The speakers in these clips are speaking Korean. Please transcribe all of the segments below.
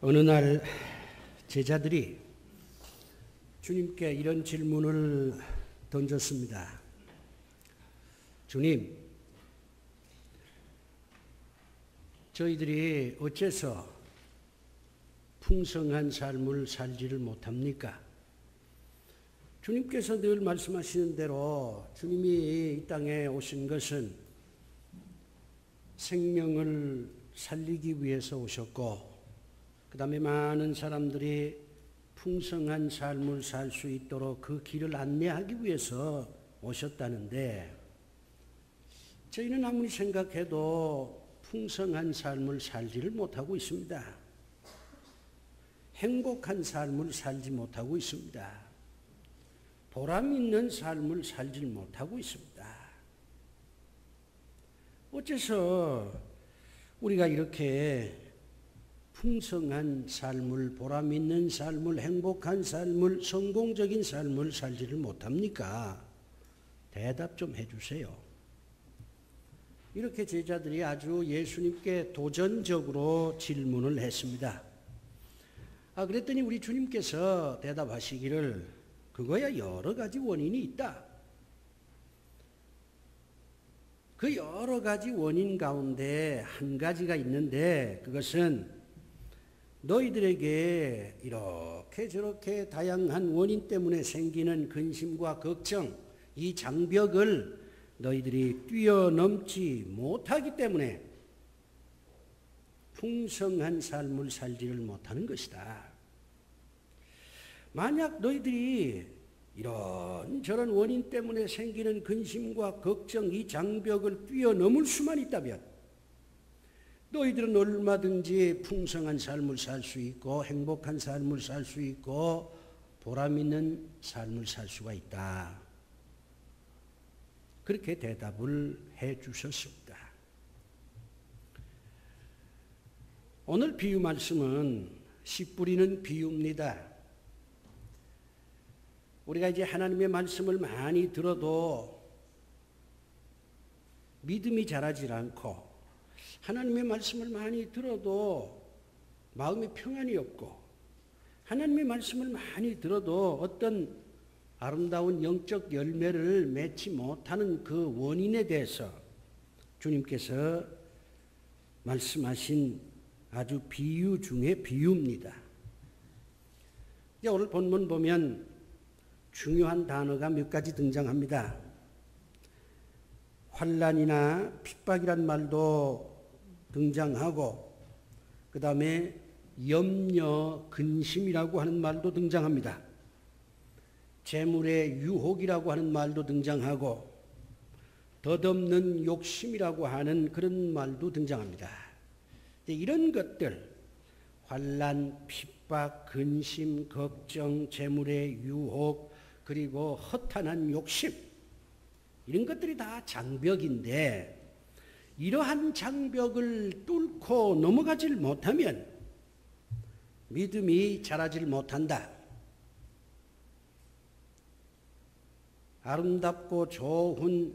어느 날 제자들이 주님께 이런 질문을 던졌습니다. 주님, 저희들이 어째서 풍성한 삶을 살지를 못합니까? 주님께서 늘 말씀하시는 대로 주님이 이 땅에 오신 것은 생명을 살리기 위해서 오셨고, 그 다음에 많은 사람들이 풍성한 삶을 살 수 있도록 그 길을 안내하기 위해서 오셨다는데, 저희는 아무리 생각해도 풍성한 삶을 살지를 못하고 있습니다. 행복한 삶을 살지 못하고 있습니다. 보람 있는 삶을 살지 못하고 있습니다. 어째서 우리가 이렇게 풍성한 삶을, 보람 있는 삶을, 행복한 삶을, 성공적인 삶을 살지를 못합니까? 대답 좀 해주세요. 이렇게 제자들이 아주 예수님께 도전적으로 질문을 했습니다. 그랬더니 우리 주님께서 대답하시기를, 그거야 여러 가지 원인이 있다. 그 여러 가지 원인 가운데 한 가지가 있는데, 그것은 너희들에게 이렇게 저렇게 다양한 원인 때문에 생기는 근심과 걱정, 이 장벽을 너희들이 뛰어넘지 못하기 때문에 풍성한 삶을 살지를 못하는 것이다. 만약 너희들이 이런 저런 원인 때문에 생기는 근심과 걱정, 이 장벽을 뛰어넘을 수만 있다면 너희들은 얼마든지 풍성한 삶을 살 수 있고, 행복한 삶을 살 수 있고, 보람 있는 삶을 살 수가 있다. 그렇게 대답을 해 주셨습니다. 오늘 비유 말씀은 씨 뿌리는 비유입니다. 우리가 이제 하나님의 말씀을 많이 들어도 믿음이 자라질 않고, 하나님의 말씀을 많이 들어도 마음에 평안이 없고, 하나님의 말씀을 많이 들어도 어떤 아름다운 영적 열매를 맺지 못하는 그 원인에 대해서 주님께서 말씀하신 아주 비유 중에 비유입니다. 이제 오늘 본문 보면 중요한 단어가 몇 가지 등장합니다. 환난이나 핍박이란 말도 등장하고, 그 다음에 염려, 근심이라고 하는 말도 등장합니다. 재물의 유혹이라고 하는 말도 등장하고, 덧없는 욕심이라고 하는 그런 말도 등장합니다. 이런 것들, 환난, 핍박, 근심, 걱정, 재물의 유혹, 그리고 허탄한 욕심, 이런 것들이 다 장벽인데, 이러한 장벽을 뚫고 넘어가질 못하면 믿음이 자라질 못한다. 아름답고 좋은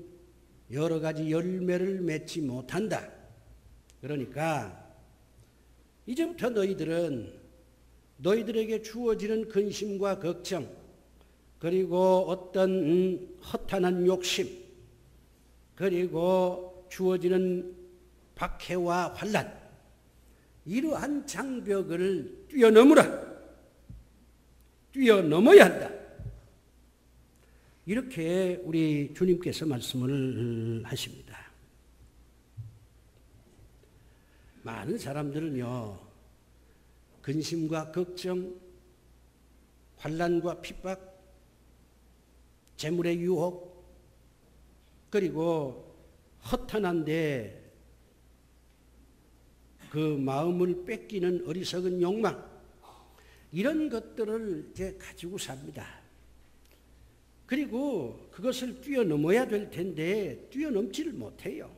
여러 가지 열매를 맺지 못한다. 그러니까 이제부터 너희들에게 주어지는 근심과 걱정, 그리고 어떤 허탄한 욕심, 그리고 주어지는 박해와 환난, 이러한 장벽을 뛰어넘어야 한다. 이렇게 우리 주님께서 말씀을 하십니다. 많은 사람들은요, 근심과 걱정, 환난과 핍박, 재물의 유혹, 그리고 허탄한데 그 마음을 뺏기는 어리석은 욕망, 이런 것들을 이제 가지고 삽니다. 그리고 그것을 뛰어넘어야 될 텐데 뛰어넘지를 못해요.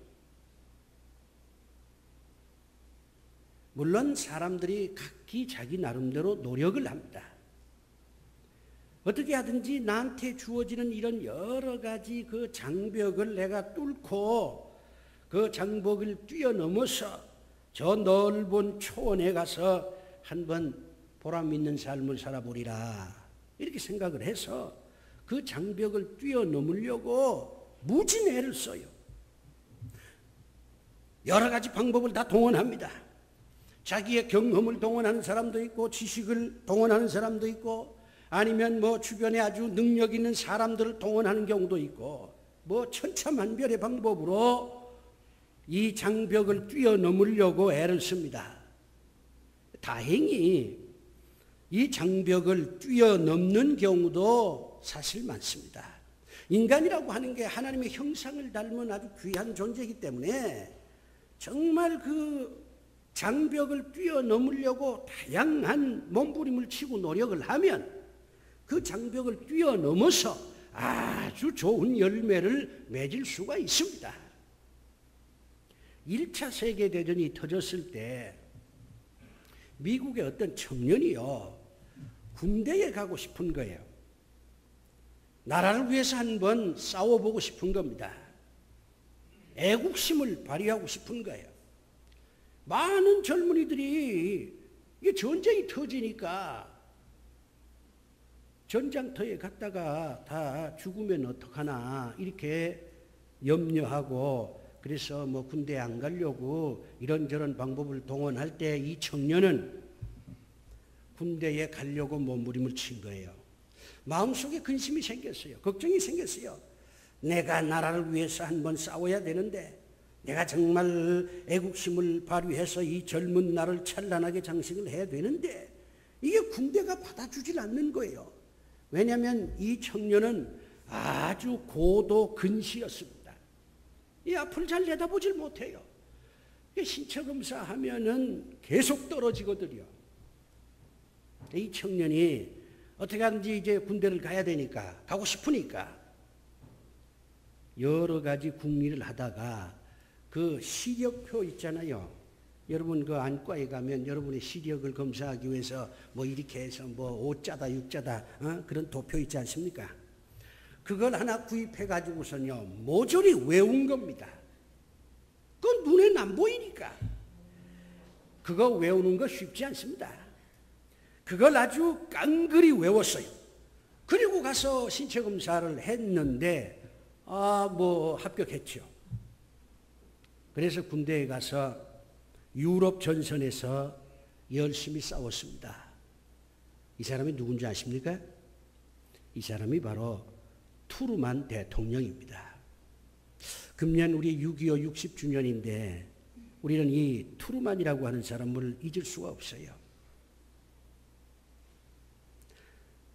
물론 사람들이 각기 자기 나름대로 노력을 합니다. 어떻게 하든지 나한테 주어지는 이런 여러 가지 그 장벽을 내가 뚫고 그 장벽을 뛰어넘어서 저 넓은 초원에 가서 한번 보람 있는 삶을 살아보리라 이렇게 생각을 해서 그 장벽을 뛰어넘으려고 무진 애를 써요. 여러 가지 방법을 다 동원합니다. 자기의 경험을 동원하는 사람도 있고 지식을 동원하는 사람도 있고 아니면 뭐 주변에 아주 능력 있는 사람들을 동원하는 경우도 있고 뭐 천차만별의 방법으로 이 장벽을 뛰어넘으려고 애를 씁니다. 다행히 이 장벽을 뛰어넘는 경우도 사실 많습니다. 인간이라고 하는 게 하나님의 형상을 닮은 아주 귀한 존재이기 때문에 정말 그 장벽을 뛰어넘으려고 다양한 몸부림을 치고 노력을 하면 그 장벽을 뛰어넘어서 아주 좋은 열매를 맺을 수가 있습니다. 1차 세계대전이 터졌을 때 미국의 어떤 청년이요 군대에 가고 싶은 거예요. 나라를 위해서 한번 싸워보고 싶은 겁니다. 애국심을 발휘하고 싶은 거예요. 많은 젊은이들이 이게 전쟁이 터지니까 전장터에 갔다가 다 죽으면 어떡하나 이렇게 염려하고 그래서 뭐 군대에 안 가려고 이런저런 방법을 동원할 때 이 청년은 군대에 가려고 몸부림을 친 거예요. 마음속에 근심이 생겼어요. 걱정이 생겼어요. 내가 나라를 위해서 한번 싸워야 되는데 내가 정말 애국심을 발휘해서 이 젊은 나를 찬란하게 장식을 해야 되는데 이게 군대가 받아주질 않는 거예요. 왜냐하면 이 청년은 아주 고도 근시였습니다. 이 앞을 잘 내다보질 못해요. 신체검사 하면은 계속 떨어지거든요. 이 청년이 어떻게 하든지 이제 군대를 가야 되니까, 가고 싶으니까 여러 가지 궁리를 하다가 그 시력표 있잖아요. 여러분 그 안과에 가면 여러분의 시력을 검사하기 위해서 뭐 이렇게 해서 뭐 5자다 6자다 그런 도표 있지 않습니까? 그걸 하나 구입해 가지고서요 모조리 외운 겁니다. 그건 눈에는 안 보이니까. 그거 외우는 거 쉽지 않습니다. 그걸 아주 깡그리 외웠어요. 그리고 가서 신체 검사를 했는데 뭐 합격했죠. 그래서 군대에 가서 유럽 전선에서 열심히 싸웠습니다. 이 사람이 누군지 아십니까? 이 사람이 바로 투르만 대통령입니다. 금년 우리 6.25 60주년인데 우리는 이 투르만이라고 하는 사람을 잊을 수가 없어요.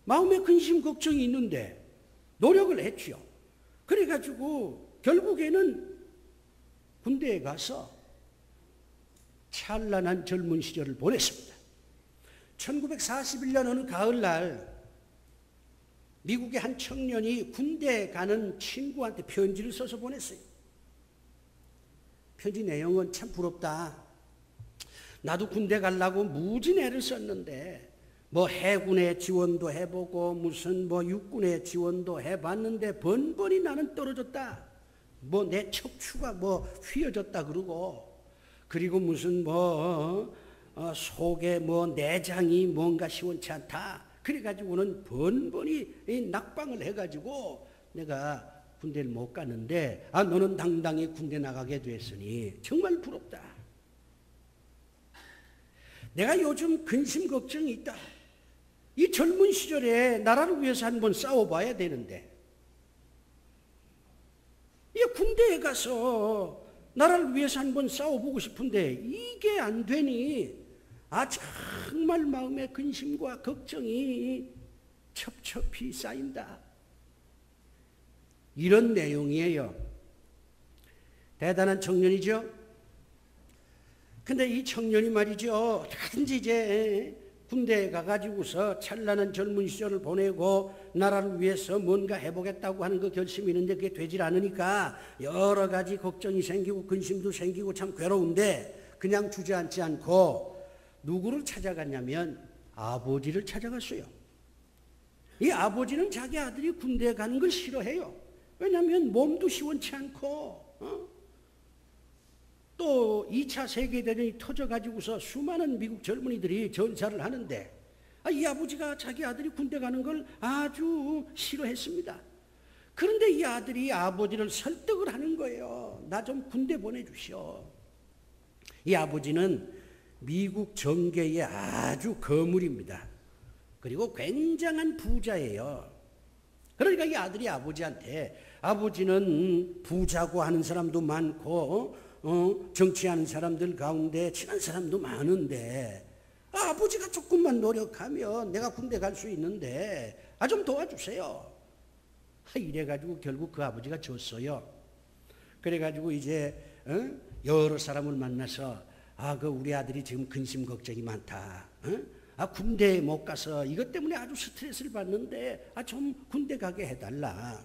마음에 근심 걱정이 있는데 노력을 했죠. 그래가지고 결국에는 군대에 가서 찬란한 젊은 시절을 보냈습니다. 1941년 어느 가을날 미국의 한 청년이 군대에 가는 친구한테 편지를 써서 보냈어요. 편지 내용은 참 부럽다. 나도 군대 가려고 무진 애를 썼는데 뭐 해군의 지원도 해보고 무슨 뭐 육군의 지원도 해봤는데 번번이 나는 떨어졌다. 뭐 내 척추가 뭐 휘어졌다 그러고 그리고 무슨 뭐 속에 뭐 내장이 뭔가 시원치 않다. 그래가지고는 번번이 낙방을 해가지고 내가 군대를 못 가는데 너는 당당히 군대 나가게 됐으니 정말 부럽다. 내가 요즘 근심 걱정이 있다. 이 젊은 시절에 나라를 위해서 한번 싸워봐야 되는데 이 군대에 가서 나라를 위해서 한번 싸워보고 싶은데 이게 안 되니 정말 마음의 근심과 걱정이 첩첩이 쌓인다. 이런 내용이에요. 대단한 청년이죠. 근데 이 청년이 말이죠. 어떻게든지 이제 군대에 가가지고서 찬란한 젊은 시절을 보내고 나라를 위해서 뭔가 해보겠다고 하는 그 결심이 있는데 그게 되질 않으니까 여러 가지 걱정이 생기고 근심도 생기고 참 괴로운데 그냥 주저앉지 않고 누구를 찾아갔냐면 아버지를 찾아갔어요. 이 아버지는 자기 아들이 군대에 가는 걸 싫어해요. 왜냐하면 몸도 시원치 않고 또 2차 세계대전이 터져가지고서 수많은 미국 젊은이들이 전사를 하는데 이 아버지가 자기 아들이 군대 가는 걸 아주 싫어했습니다. 그런데 이 아들이 아버지를 설득을 하는 거예요. 나 좀 군대 보내주시오. 이 아버지는 미국 정계의 아주 거물입니다. 그리고 굉장한 부자예요. 그러니까 이 아들이 아버지한테, 아버지는 부자고 하는 사람도 많고 정치하는 사람들 가운데 친한 사람도 많은데 아버지가 조금만 노력하면 내가 군대 갈 수 있는데 좀 도와주세요. 이래가지고 결국 그 아버지가 졌어요. 그래가지고 이제 여러 사람을 만나서 그 우리 아들이 지금 근심 걱정이 많다. 군대에 못 가서 이것 때문에 아주 스트레스를 받는데 좀 군대 가게 해달라.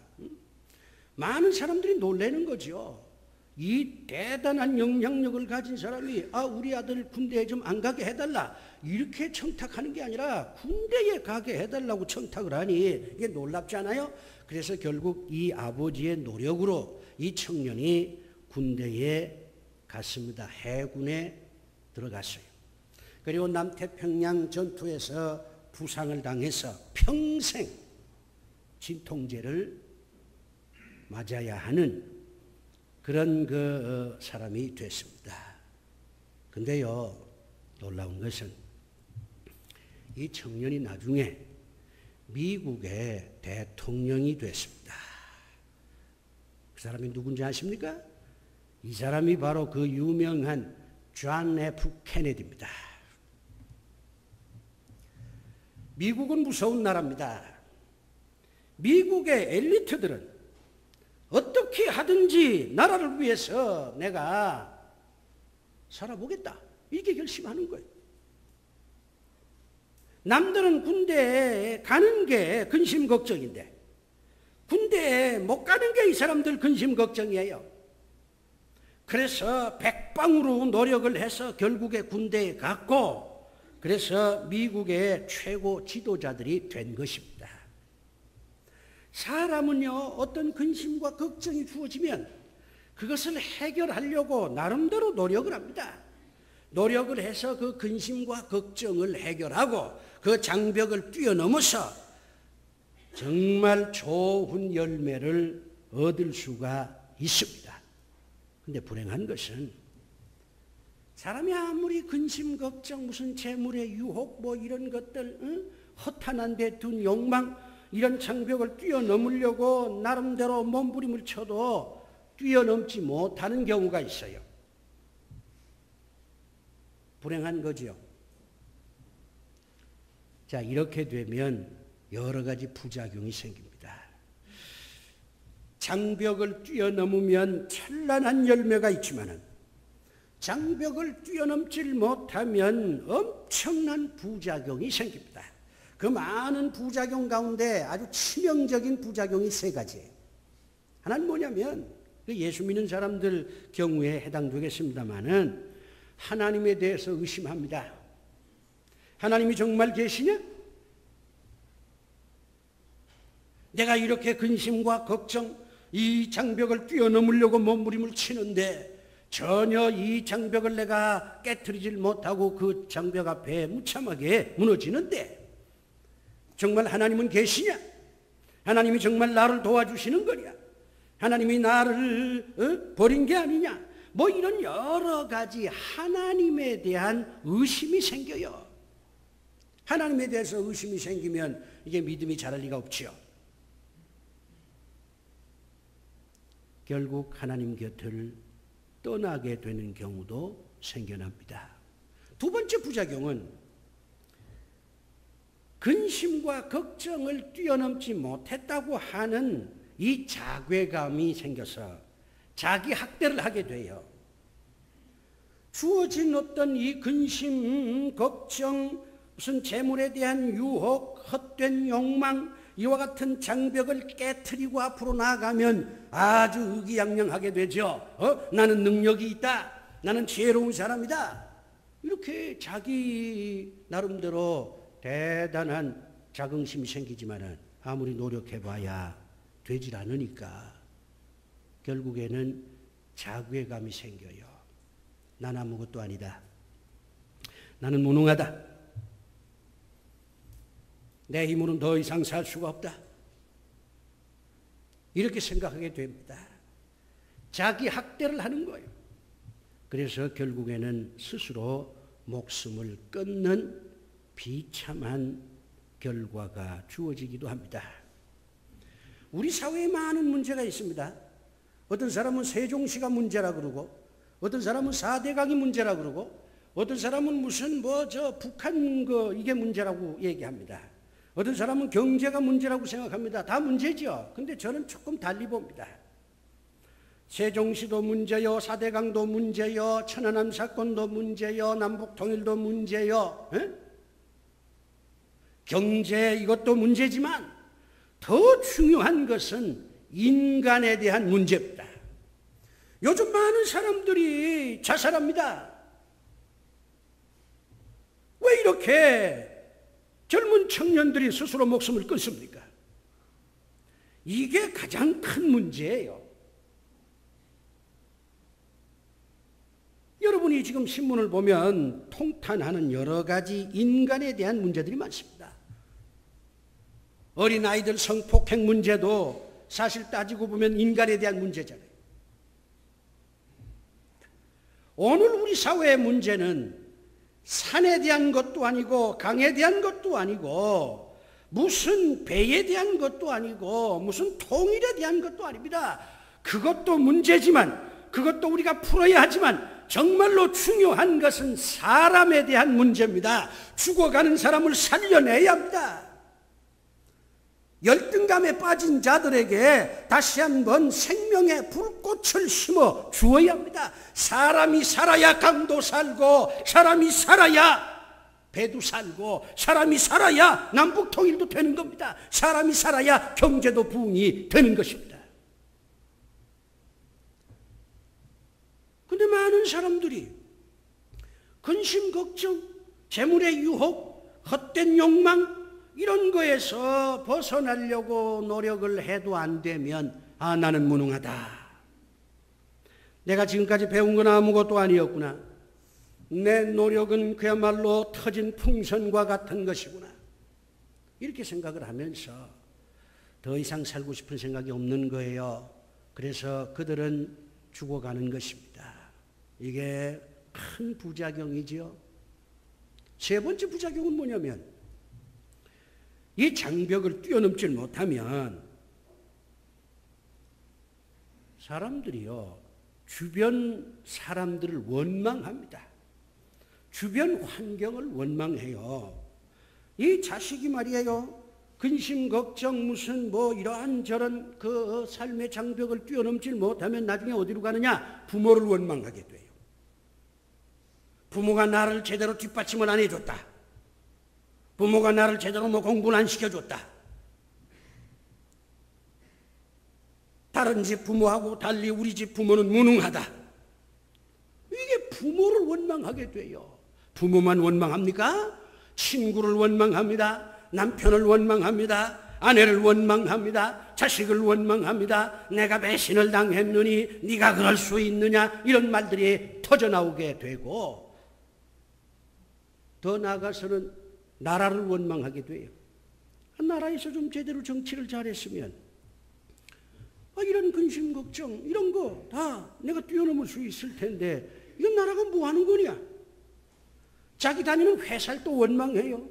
많은 사람들이 놀라는 거죠. 이 대단한 영향력을 가진 사람이 우리 아들 군대에 좀 안 가게 해달라 이렇게 청탁하는 게 아니라 군대에 가게 해달라고 청탁을 하니 이게 놀랍잖아요. 그래서 결국 이 아버지의 노력으로 이 청년이 군대에 갔습니다. 해군에 들어갔어요. 그리고 남태평양 전투에서 부상을 당해서 평생 진통제를 맞아야 하는 그런 그 사람이 됐습니다. 근데요, 놀라운 것은 이 청년이 나중에 미국의 대통령이 됐습니다. 그 사람이 누군지 아십니까? 이 사람이 바로 그 유명한 존 F. 케네디입니다. 미국은 무서운 나라입니다. 미국의 엘리트들은 어떻게 하든지 나라를 위해서 내가 살아보겠다 이렇게 결심하는 거예요. 남들은 군대에 가는 게 근심 걱정인데 군대에 못 가는 게 이 사람들 근심 걱정이에요. 그래서 백방으로 노력을 해서 결국에 군대에 갔고 그래서 미국의 최고 지도자들이 된 것입니다. 사람은요, 어떤 근심과 걱정이 주어지면 그것을 해결하려고 나름대로 노력을 합니다. 노력을 해서 그 근심과 걱정을 해결하고 그 장벽을 뛰어넘어서 정말 좋은 열매를 얻을 수가 있습니다. 근데 불행한 것은 사람이 아무리 근심, 걱정, 무슨 재물의 유혹, 이런 것들, 허탄한 데 둔 욕망, 이런 장벽을 뛰어넘으려고 나름대로 몸부림을 쳐도 뛰어넘지 못하는 경우가 있어요. 불행한 거지요. 자, 이렇게 되면 여러 가지 부작용이 생깁니다. 장벽을 뛰어넘으면 찬란한 열매가 있지만은 장벽을 뛰어넘질 못하면 엄청난 부작용이 생깁니다. 그 많은 부작용 가운데 아주 치명적인 부작용이 3가지예요. 하나는 뭐냐면 예수 믿는 사람들 경우에 해당되겠습니다마는 하나님에 대해서 의심합니다. 하나님이 정말 계시냐? 내가 이렇게 근심과 걱정, 이 장벽을 뛰어넘으려고 몸부림을 치는데 전혀 이 장벽을 내가 깨트리질 못하고 그 장벽 앞에 무참하게 무너지는데 정말 하나님은 계시냐? 하나님이 정말 나를 도와주시는 거냐? 하나님이 나를 버린 게 아니냐? 이런 여러 가지 하나님에 대한 의심이 생겨요. 하나님에 대해서 의심이 생기면 이게 믿음이 자랄 리가 없지요. 결국 하나님 곁을 떠나게 되는 경우도 생겨납니다. 2번째 부작용은 근심과 걱정을 뛰어넘지 못했다고 하는 이 자괴감이 생겨서 자기 학대를 하게 돼요. 주어진 어떤 이 근심, 걱정, 무슨 재물에 대한 유혹, 헛된 욕망, 이와 같은 장벽을 깨트리고 앞으로 나아가면 아주 의기양양하게 되죠. 나는 능력이 있다. 나는 지혜로운 사람이다. 이렇게 자기 나름대로 대단한 자긍심이 생기지만은 아무리 노력해봐야 되질 않으니까 결국에는 자괴감이 생겨요. 난 아무것도 아니다. 나는 무능하다. 내 힘으로는 더 이상 살 수가 없다. 이렇게 생각하게 됩니다. 자기 학대를 하는 거예요. 그래서 결국에는 스스로 목숨을 끊는 비참한 결과가 주어지기도 합니다. 우리 사회에 많은 문제가 있습니다. 어떤 사람은 세종시가 문제라 그러고, 어떤 사람은 4대강이 문제라 그러고, 어떤 사람은 무슨 북한 이게 문제라고 얘기합니다. 어떤 사람은 경제가 문제라고 생각합니다. 다 문제죠. 근데 저는 조금 달리 봅니다. 세종시도 문제요, 4대강도 문제요, 천안함 사건도 문제요, 남북통일도 문제요. 에? 경제 이것도 문제지만 더 중요한 것은 인간에 대한 문제입니다. 요즘 많은 사람들이 자살합니다. 왜 이렇게 젊은 청년들이 스스로 목숨을 끊습니까? 이게 가장 큰 문제예요. 여러분이 지금 신문을 보면 통탄하는 여러 가지 인간에 대한 문제들이 많습니다. 어린아이들 성폭행 문제도 사실 따지고 보면 인간에 대한 문제잖아요. 오늘 우리 사회의 문제는 산에 대한 것도 아니고 강에 대한 것도 아니고 무슨 배에 대한 것도 아니고 무슨 통일에 대한 것도 아닙니다. 그것도 문제지만 그것도 우리가 풀어야 하지만 정말로 중요한 것은 사람에 대한 문제입니다. 죽어가는 사람을 살려내야 합니다. 열등감에 빠진 자들에게 다시 한번 생명의 불꽃을 심어 주어야 합니다. 사람이 살아야 강도 살고, 사람이 살아야 배도 살고, 사람이 살아야 남북 통일도 되는 겁니다. 사람이 살아야 경제도 부흥이 되는 것입니다. 근데 많은 사람들이 근심, 걱정, 재물의 유혹, 헛된 욕망 이런 거에서 벗어나려고 노력을 해도 안 되면 나는 무능하다. 내가 지금까지 배운 건 아무것도 아니었구나. 내 노력은 그야말로 터진 풍선과 같은 것이구나. 이렇게 생각을 하면서 더 이상 살고 싶은 생각이 없는 거예요. 그래서 그들은 죽어가는 것입니다. 이게 큰 부작용이죠. 세 번째 부작용은 뭐냐면 이 장벽을 뛰어넘지 못하면 사람들이요, 주변 사람들을 원망합니다. 주변 환경을 원망해요. 이 자식이 말이에요, 근심, 걱정, 무슨 이러한 저런 그 삶의 장벽을 뛰어넘지 못하면 나중에 어디로 가느냐? 부모를 원망하게 돼요. 부모가 나를 제대로 뒷받침을 안 해줬다. 부모가 나를 제대로 공부를 안 시켜줬다. 다른 집 부모하고 달리 우리 집 부모는 무능하다. 이게 부모를 원망하게 돼요. 부모만 원망합니까? 친구를 원망합니다. 남편을 원망합니다. 아내를 원망합니다. 자식을 원망합니다. 내가 배신을 당했느니 네가 그럴 수 있느냐, 이런 말들이 터져나오게 되고, 더 나아가서는 나라를 원망하게 돼요. 나라에서 좀 제대로 정치를 잘했으면 이런 근심 걱정 이런 거 다 내가 뛰어넘을 수 있을 텐데 이건 나라가 뭐 하는 거냐. 자기 다니는 회사를 또 원망해요.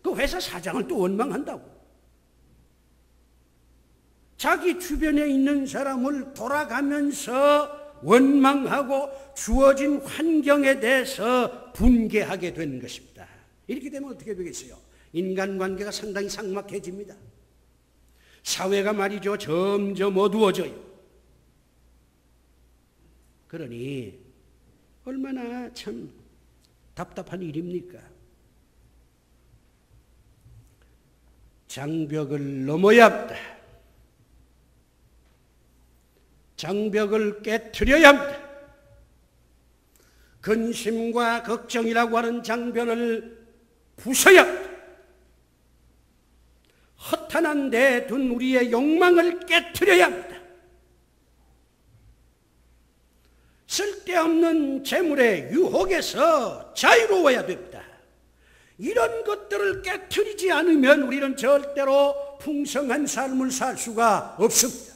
그 회사 사장을 또 원망한다고. 자기 주변에 있는 사람을 돌아가면서 원망하고 주어진 환경에 대해서 분개하게 되는 것입니다. 이렇게 되면 어떻게 되겠어요? 인간관계가 상당히 삭막해집니다. 사회가 말이죠, 점점 어두워져요. 그러니 얼마나 참 답답한 일입니까? 장벽을 넘어야 합니다. 장벽을 깨트려야 합니다. 근심과 걱정이라고 하는 장벽을 부숴야 합니다. 허탄한 데 둔 우리의 욕망을 깨트려야 합니다. 쓸데없는 재물의 유혹에서 자유로워야 됩니다. 이런 것들을 깨트리지 않으면 우리는 절대로 풍성한 삶을 살 수가 없습니다.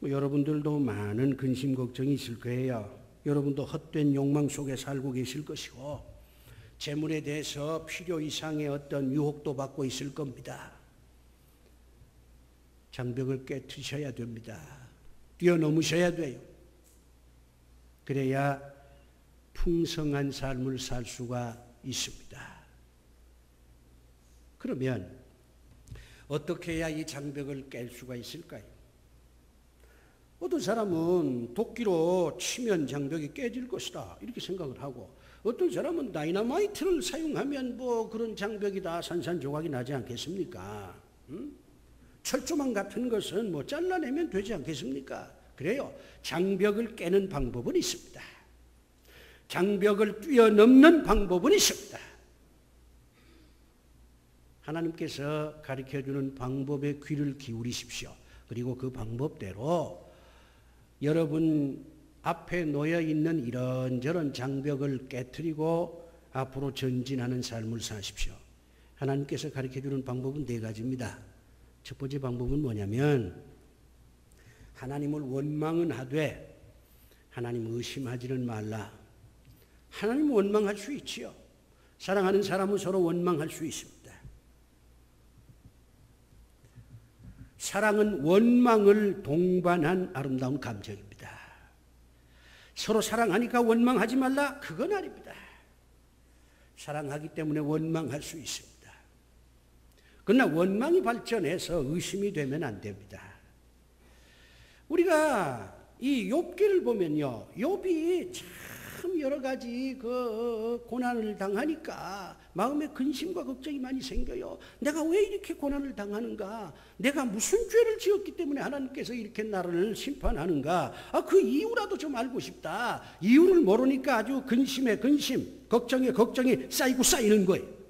여러분들도 많은 근심 걱정이 있을 거예요. 여러분도 헛된 욕망 속에 살고 계실 것이고 재물에 대해서 필요 이상의 어떤 유혹도 받고 있을 겁니다. 장벽을 깨트리셔야 됩니다. 뛰어넘으셔야 돼요. 그래야 풍성한 삶을 살 수가 있습니다. 그러면 어떻게 해야 이 장벽을 깰 수가 있을까요? 어떤 사람은 도끼로 치면 장벽이 깨질 것이다 이렇게 생각을 하고, 어떤 사람은 다이너마이트를 사용하면 뭐 그런 장벽이 다 산산조각이 나지 않겠습니까? 철조망 같은 것은 뭐 잘라내면 되지 않겠습니까? 그래요. 장벽을 깨는 방법은 있습니다. 장벽을 뛰어넘는 방법은 있습니다. 하나님께서 가르쳐주는 방법에 귀를 기울이십시오. 그리고 그 방법대로 여러분 앞에 놓여있는 이런저런 장벽을 깨트리고 앞으로 전진하는 삶을 사십시오. 하나님께서 가르쳐주는 방법은 4가지입니다. 첫 번째 방법은 뭐냐면 하나님을 원망은 하되 하나님 의심하지는 말라. 하나님 원망할 수 있지요. 사랑하는 사람은 서로 원망할 수 있습니다. 사랑은 원망을 동반한 아름다운 감정입니다. 서로 사랑하니까 원망하지 말라? 그건 아닙니다. 사랑하기 때문에 원망할 수 있습니다. 그러나 원망이 발전해서 의심이 되면 안 됩니다. 우리가 이 욥기를 보면요, 욥이 참 여러 가지 그 고난을 당하니까 마음에 근심과 걱정이 많이 생겨요. 내가 왜 이렇게 고난을 당하는가? 내가 무슨 죄를 지었기 때문에 하나님께서 이렇게 나를 심판하는가? 그 이유라도 좀 알고 싶다. 이유를 모르니까 아주 근심에 근심, 걱정에 걱정이 쌓이고 쌓이는 거예요.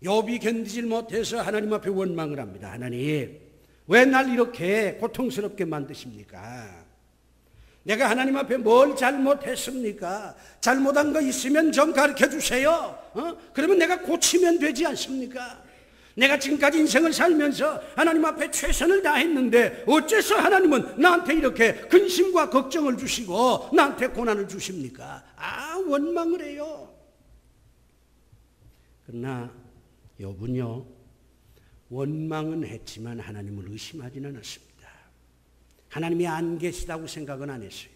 욥이 견디질 못해서 하나님 앞에 원망을 합니다. 하나님, 왜 날 이렇게 고통스럽게 만드십니까? 내가 하나님 앞에 뭘 잘못했습니까? 잘못한 거 있으면 좀 가르쳐 주세요. 그러면 내가 고치면 되지 않습니까? 내가 지금까지 인생을 살면서 하나님 앞에 최선을 다했는데 어째서 하나님은 나한테 이렇게 근심과 걱정을 주시고 나한테 고난을 주십니까? 원망을 해요. 그러나 욥은요, 원망은 했지만 하나님을 의심하지는 않았습니다. 하나님이 안 계시다고 생각은 안 했어요.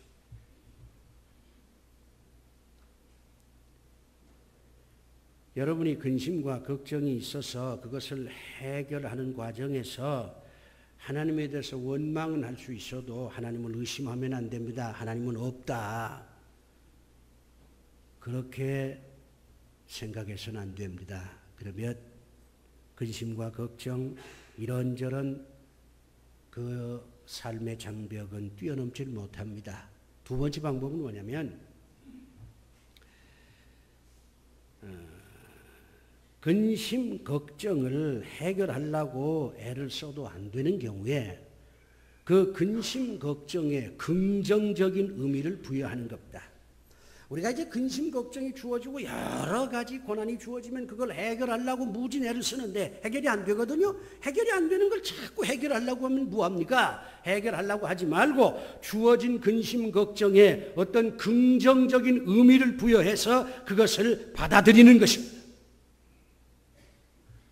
여러분이 근심과 걱정이 있어서 그것을 해결하는 과정에서 하나님에 대해서 원망은 할 수 있어도 하나님을 의심하면 안 됩니다. 하나님은 없다. 그렇게 생각해서는 안 됩니다. 그러면 근심과 걱정, 이런저런 그 삶의 장벽은 뛰어넘질 못합니다. 두 번째 방법은 뭐냐면 근심, 걱정을 해결하려고 애를 써도 안 되는 경우에 그 근심, 걱정에 긍정적인 의미를 부여하는 겁니다. 우리가 이제 근심, 걱정이 주어지고 여러 가지 고난이 주어지면 그걸 해결하려고 무진 애를 쓰는데 해결이 안 되거든요. 해결이 안 되는 걸 자꾸 해결하려고 하면 뭐합니까? 해결하려고 하지 말고 주어진 근심, 걱정에 어떤 긍정적인 의미를 부여해서 그것을 받아들이는 것입니다.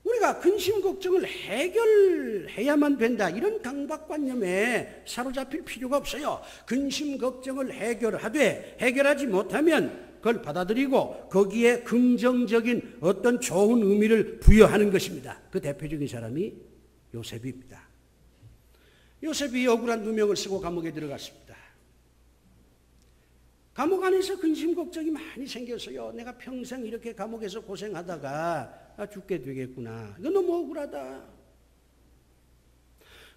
우리가 근심, 걱정을 해결해야만 된다, 이런 강박관념에 사로잡힐 필요가 없어요. 근심, 걱정을 해결하되 해결하지 못하면 그걸 받아들이고 거기에 긍정적인 어떤 좋은 의미를 부여하는 것입니다. 그 대표적인 사람이 요셉입니다. 요셉이 억울한 누명을 쓰고 감옥에 들어갔습니다. 감옥 안에서 근심, 걱정이 많이 생겼어요. 내가 평생 이렇게 감옥에서 고생하다가 죽게 되겠구나. 이거 너무 억울하다.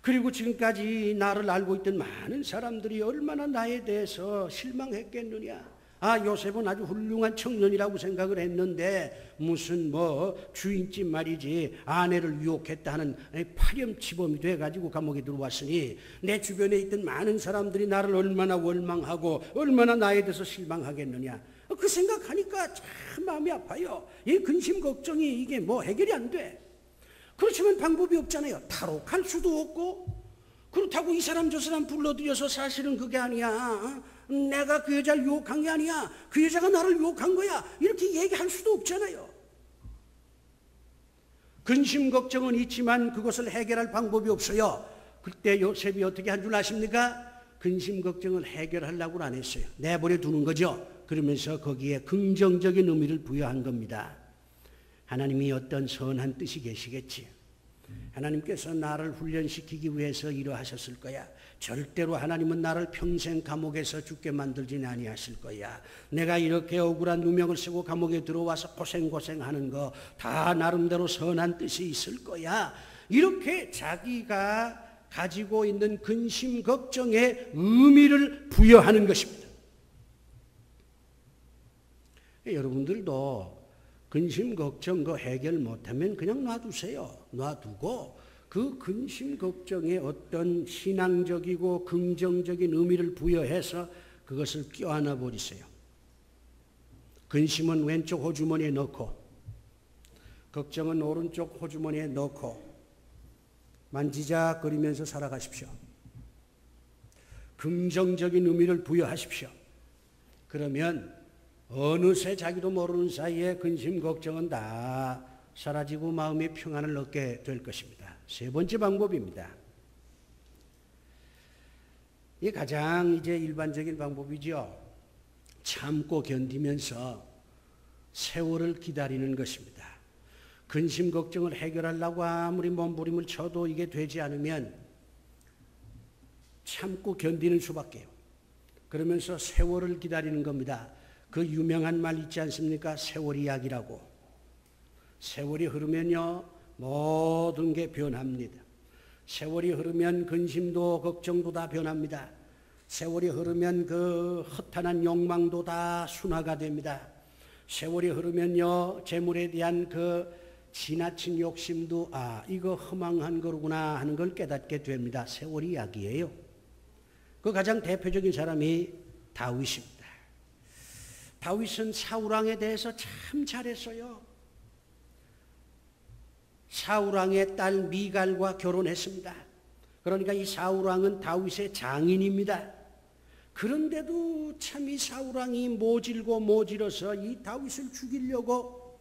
그리고 지금까지 나를 알고 있던 많은 사람들이 얼마나 나에 대해서 실망했겠느냐. 요셉은 아주 훌륭한 청년이라고 생각을 했는데 무슨 주인집 말이지 아내를 유혹했다 하는 파렴치범이 돼가지고 감옥에 들어왔으니 내 주변에 있던 많은 사람들이 나를 얼마나 원망하고 얼마나 나에 대해서 실망하겠느냐. 그 생각하니까 참 마음이 아파요. 이 근심 걱정이 이게 해결이 안 돼. 그렇지만 방법이 없잖아요. 탈옥할 수도 없고, 그렇다고 이 사람 저 사람 불러들여서 사실은 그게 아니야, 내가 그 여자를 유혹한 게 아니야, 그 여자가 나를 유혹한 거야, 이렇게 얘기할 수도 없잖아요. 근심 걱정은 있지만 그것을 해결할 방법이 없어요. 그때 요셉이 어떻게 한 줄 아십니까? 근심 걱정을 해결하려고 안 했어요. 내버려 두는 거죠. 그러면서 거기에 긍정적인 의미를 부여한 겁니다. 하나님이 어떤 선한 뜻이 계시겠지. 하나님께서 나를 훈련시키기 위해서 이러하셨을 거야. 절대로 하나님은 나를 평생 감옥에서 죽게 만들지 아니하실 거야. 내가 이렇게 억울한 누명을 쓰고 감옥에 들어와서 고생하는 거 다 나름대로 선한 뜻이 있을 거야. 이렇게 자기가 가지고 있는 근심 걱정에 의미를 부여하는 것입니다. 여러분들도 근심 걱정 해결 못하면 그냥 놔두세요. 놔두고 그 근심 걱정에 어떤 신앙적이고 긍정적인 의미를 부여해서 그것을 껴안아 버리세요. 근심은 왼쪽 호주머니에 넣고, 걱정은 오른쪽 호주머니에 넣고 만지작거리면서 살아가십시오. 긍정적인 의미를 부여하십시오. 그러면 어느새 자기도 모르는 사이에 근심 걱정은 다 사라지고 마음의 평안을 얻게 될 것입니다. 세 번째 방법입니다. 이게 가장 이제 일반적인 방법이죠. 참고 견디면서 세월을 기다리는 것입니다. 근심 걱정을 해결하려고 아무리 몸부림을 쳐도 이게 되지 않으면 참고 견디는 수밖에요. 그러면서 세월을 기다리는 겁니다. 그 유명한 말 있지 않습니까? 세월 이야기라고. 세월이 흐르면요, 모든 게 변합니다. 세월이 흐르면 근심도 걱정도 다 변합니다. 세월이 흐르면 그 허탄한 욕망도 다 순화가 됩니다. 세월이 흐르면요, 재물에 대한 그 지나친 욕심도 이거 허망한 거구나 하는 걸 깨닫게 됩니다. 세월 이야기예요. 그 가장 대표적인 사람이 다윗입니다. 다윗은 사울왕에 대해서 참 잘했어요. 사울왕의 딸 미갈과 결혼했습니다. 그러니까 이 사울왕은 다윗의 장인입니다. 그런데도 참 이 사울왕이 모질어서 이 다윗을 죽이려고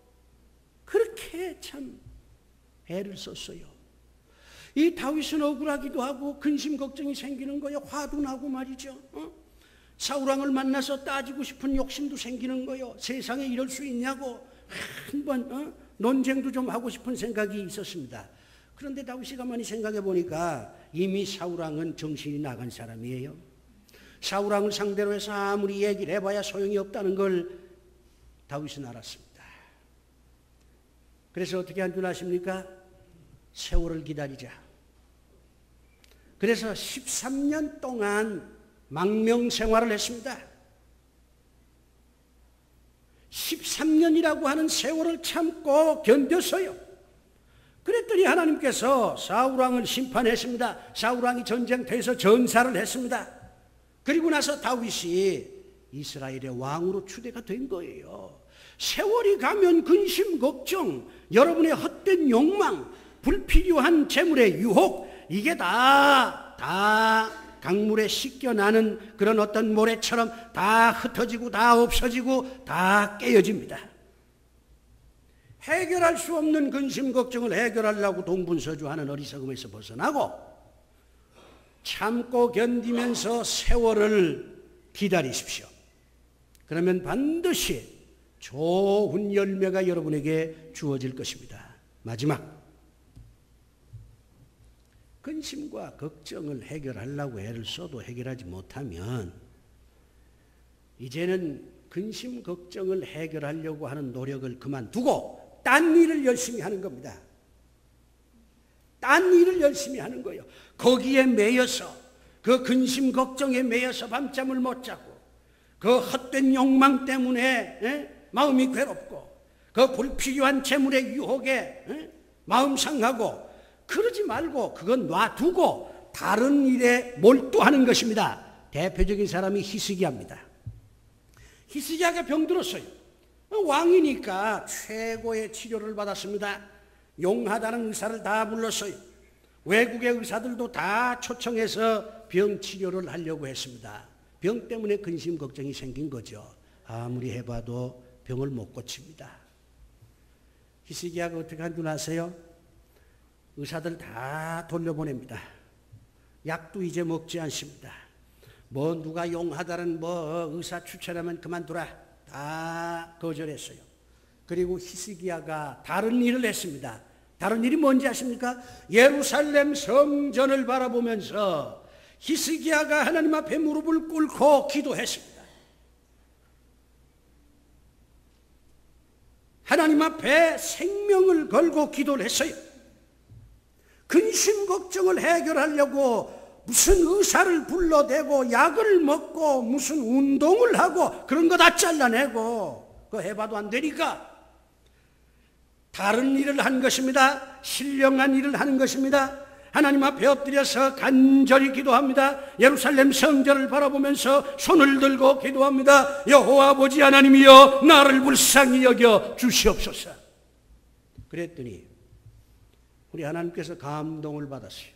그렇게 참 애를 썼어요. 이 다윗은 억울하기도 하고 근심 걱정이 생기는 거예요. 화도 나고 말이죠. 사울왕을 만나서 따지고 싶은 욕심도 생기는 거예요. 세상에 이럴 수 있냐고 한번 논쟁도 좀 하고 싶은 생각이 있었습니다. 그런데 다윗이 가만히 생각해 보니까 이미 사울왕은 정신이 나간 사람이에요. 사울왕을 상대로 해서 아무리 얘기를 해봐야 소용이 없다는 걸 다윗은 알았습니다. 그래서 어떻게 한 줄 아십니까? 세월을 기다리자. 그래서 13년 동안 망명 생활을 했습니다. 13년이라고 하는 세월을 참고 견뎠어요. 그랬더니 하나님께서 사울왕을 심판했습니다. 사울왕이 전쟁터에서 전사를 했습니다. 그리고 나서 다윗이 이스라엘의 왕으로 추대가 된 거예요. 세월이 가면 근심 걱정, 여러분의 헛된 욕망, 불필요한 재물의 유혹, 이게 다 강물에 씻겨나는 그런 어떤 모래처럼 다 흩어지고 다 없어지고 다 깨어집니다. 해결할 수 없는 근심 걱정을 해결하려고 동분서주하는 어리석음에서 벗어나고 참고 견디면서 세월을 기다리십시오. 그러면 반드시 좋은 열매가 여러분에게 주어질 것입니다. 마지막, 근심과 걱정을 해결하려고 애를 써도 해결하지 못하면 이제는 근심 걱정을 해결하려고 하는 노력을 그만두고 딴 일을 열심히 하는 겁니다. 딴 일을 열심히 하는 거예요. 거기에 매여서, 그 근심 걱정에 매여서 밤잠을 못 자고, 그 헛된 욕망 때문에 마음이 괴롭고 그 불필요한 재물의 유혹에 마음 상하고 그러지 말고 그건 놔두고 다른 일에 몰두하는 것입니다. 대표적인 사람이 히스기야입니다. 히스기야가 병들었어요. 왕이니까 최고의 치료를 받았습니다. 용하다는 의사를 다 불렀어요. 외국의 의사들도 다 초청해서 병 치료를 하려고 했습니다. 병 때문에 근심 걱정이 생긴 거죠. 아무리 해봐도 병을 못 고칩니다. 히스기야가 어떻게 한 줄 아세요? 의사들 다 돌려보냅니다. 약도 이제 먹지 않습니다. 누가 용하다는 의사 추천하면 그만두라. 다 거절했어요. 그리고 히스기야가 다른 일을 했습니다. 다른 일이 뭔지 아십니까? 예루살렘 성전을 바라보면서 히스기야가 하나님 앞에 무릎을 꿇고 기도했습니다. 하나님 앞에 생명을 걸고 기도를 했어요. 근심 걱정을 해결하려고 무슨 의사를 불러대고 약을 먹고 무슨 운동을 하고 그런 거 다 잘라내고 그거 해봐도 안 되니까 다른 일을 한 것입니다. 신령한 일을 하는 것입니다. 하나님 앞에 엎드려서 간절히 기도합니다. 예루살렘 성전을 바라보면서 손을 들고 기도합니다. 여호와 아버지 하나님이여 나를 불쌍히 여겨 주시옵소서. 그랬더니 우리 하나님께서 감동을 받았어요.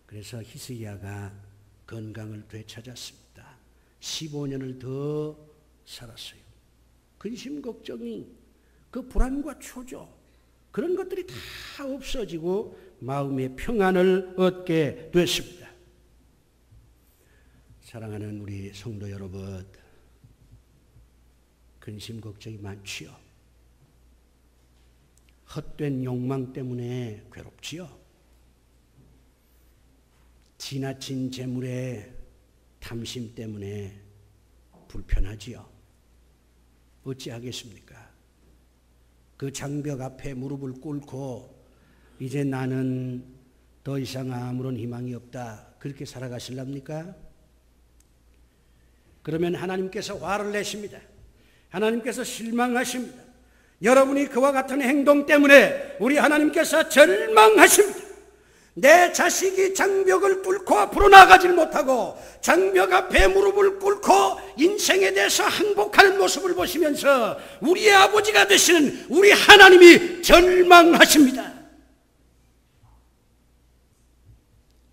그래서 히스기야가 건강을 되찾았습니다. 15년을 더 살았어요. 근심 걱정이 그 불안과 초조 그런 것들이 다 없어지고 마음의 평안을 얻게 됐습니다. 사랑하는 우리 성도 여러분, 근심 걱정이 많지요. 헛된 욕망 때문에 괴롭지요. 지나친 재물의 탐심 때문에 불편하지요. 어찌하겠습니까? 그 장벽 앞에 무릎을 꿇고 이제 나는 더 이상 아무런 희망이 없다. 그렇게 살아가실랍니까? 그러면 하나님께서 화를 내십니다. 하나님께서 실망하십니다. 여러분이 그와 같은 행동 때문에 우리 하나님께서 절망하십니다. 내 자식이 장벽을 뚫고 앞으로 나가질 못하고 장벽 앞에 무릎을 꿇고 인생에 대해서 항복하는 모습을 보시면서 우리의 아버지가 되시는 우리 하나님이 절망하십니다.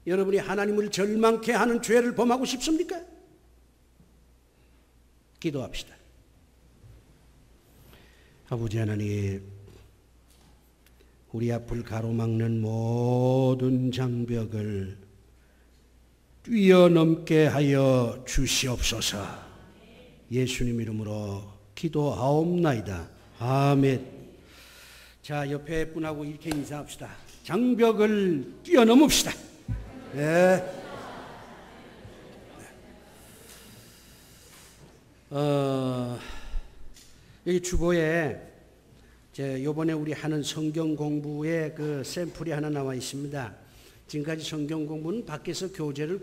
여러분이 하나님을 절망케 하는 죄를 범하고 싶습니까? 기도합시다. 아버지 하나님, 우리 앞을 가로막는 모든 장벽을 뛰어넘게 하여 주시옵소서. 예수님 이름으로 기도하옵나이다. 아멘. 자, 옆에 분하고 이렇게 인사합시다. 장벽을 뛰어넘읍시다. 네. 여기 주보에 요번에 우리 하는 성경 공부의 그 샘플이 하나 나와 있습니다. 지금까지 성경 공부는 밖에서 교재를